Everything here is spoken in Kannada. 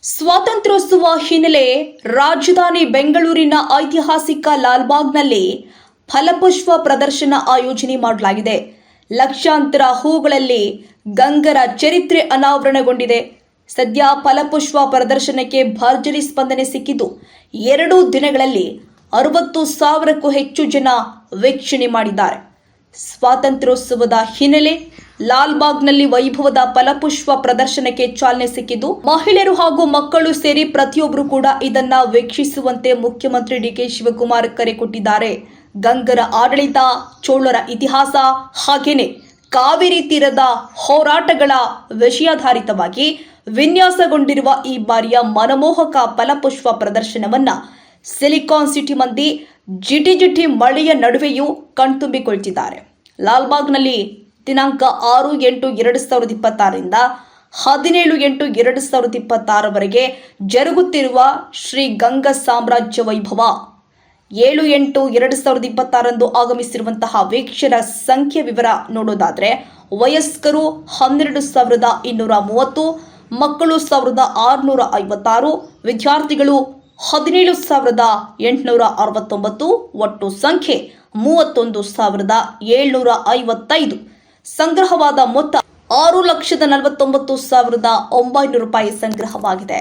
ಸ್ವಾತಂತ್ರ್ಯೋತ್ಸವ ಹಿನ್ನೆಲೆ ರಾಜಧಾನಿ ಬೆಂಗಳೂರಿನ ಐತಿಹಾಸಿಕ ಲಾಲ್ಬಾಗ್ನಲ್ಲಿ ಫಲಪುಷ್ಪ ಪ್ರದರ್ಶನ ಆಯೋಜನೆ ಮಾಡಲಾಗಿದೆ. ಲಕ್ಷಾಂತರ ಹೂಗಳಲ್ಲಿ ಗಂಗರ ಚರಿತ್ರೆ ಅನಾವರಣಗೊಂಡಿದೆ. ಸದ್ಯ ಫಲಪುಷ್ಪ ಪ್ರದರ್ಶನಕ್ಕೆ ಭರ್ಜರಿ ಸ್ಪಂದನೆ ಸಿಕ್ಕಿದ್ದು 2 ದಿನಗಳಲ್ಲಿ 60,000ಕ್ಕೂ ಹೆಚ್ಚು ಜನ ವೀಕ್ಷಣೆ ಮಾಡಿದ್ದಾರೆ. ಸ್ವಾತಂತ್ರ್ಯೋತ್ಸವದ ಹಿನ್ನೆಲೆ ಲಾಲ್ಬಾಗ್ನಲ್ಲಿ ವೈಭವದ ಫಲಪುಷ್ಪ ಪ್ರದರ್ಶನಕ್ಕೆ ಚಾಲನೆ ಸಿಕ್ಕಿದ್ದು, ಮಹಿಳೆಯರು ಹಾಗೂ ಮಕ್ಕಳು ಸೇರಿ ಪ್ರತಿಯೊಬ್ಬರು ಕೂಡ ಇದನ್ನ ವೀಕ್ಷಿಸುವಂತೆ ಮುಖ್ಯಮಂತ್ರಿ ಡಿಕೆ ಶಿವಕುಮಾರ್ ಕರೆ ಕೊಟ್ಟಿದ್ದಾರೆ. ಗಂಗರ ಆಡಳಿತ, ಚೋಳರ ಇತಿಹಾಸ ಹಾಗೇನೆ ಕಾವೇರಿ ತೀರದ ಹೋರಾಟಗಳ ವಿಷಯಾಧಾರಿತವಾಗಿ ವಿನ್ಯಾಸಗೊಂಡಿರುವ ಈ ಬಾರಿಯ ಮನಮೋಹಕ ಫಲಪುಷ್ಪ ಪ್ರದರ್ಶನವನ್ನ ಸಿಲಿಕಾನ್ ಸಿಟಿ ಮಂದಿ ಜಿಟಿ ಮಳೆಯ ನಡುವೆಯೂ ಕಣ್ತುಂಬಿಕೊಳ್ತಿದ್ದಾರೆ. ಲಾಲ್ಬಾಗ್ನಲ್ಲಿ ದಿನಾಂಕ 6/8/2026ರಿಂದ 17/8/2026 ಜರುಗುತ್ತಿರುವ ಶ್ರೀ ಗಂಗಾ ಸಾಮ್ರಾಜ್ಯ ವೈಭವ 7/8/2026 ಆಗಮಿಸಿರುವಂತಹ ವೀಕ್ಷಕರ ಸಂಖ್ಯೆ ವಿವರ ನೋಡೋದಾದ್ರೆ, ವಯಸ್ಕರು 12,230, ಮಕ್ಕಳು 1,656, ವಿದ್ಯಾರ್ಥಿಗಳು 17,869, ಒಟ್ಟು ಸಂಖ್ಯೆ 31,755. ಸಂಗ್ರಹವಾದ ಮೊತ್ತ 6,49,900 ರೂಪಾಯಿ ಸಂಗ್ರಹವಾಗಿದೆ.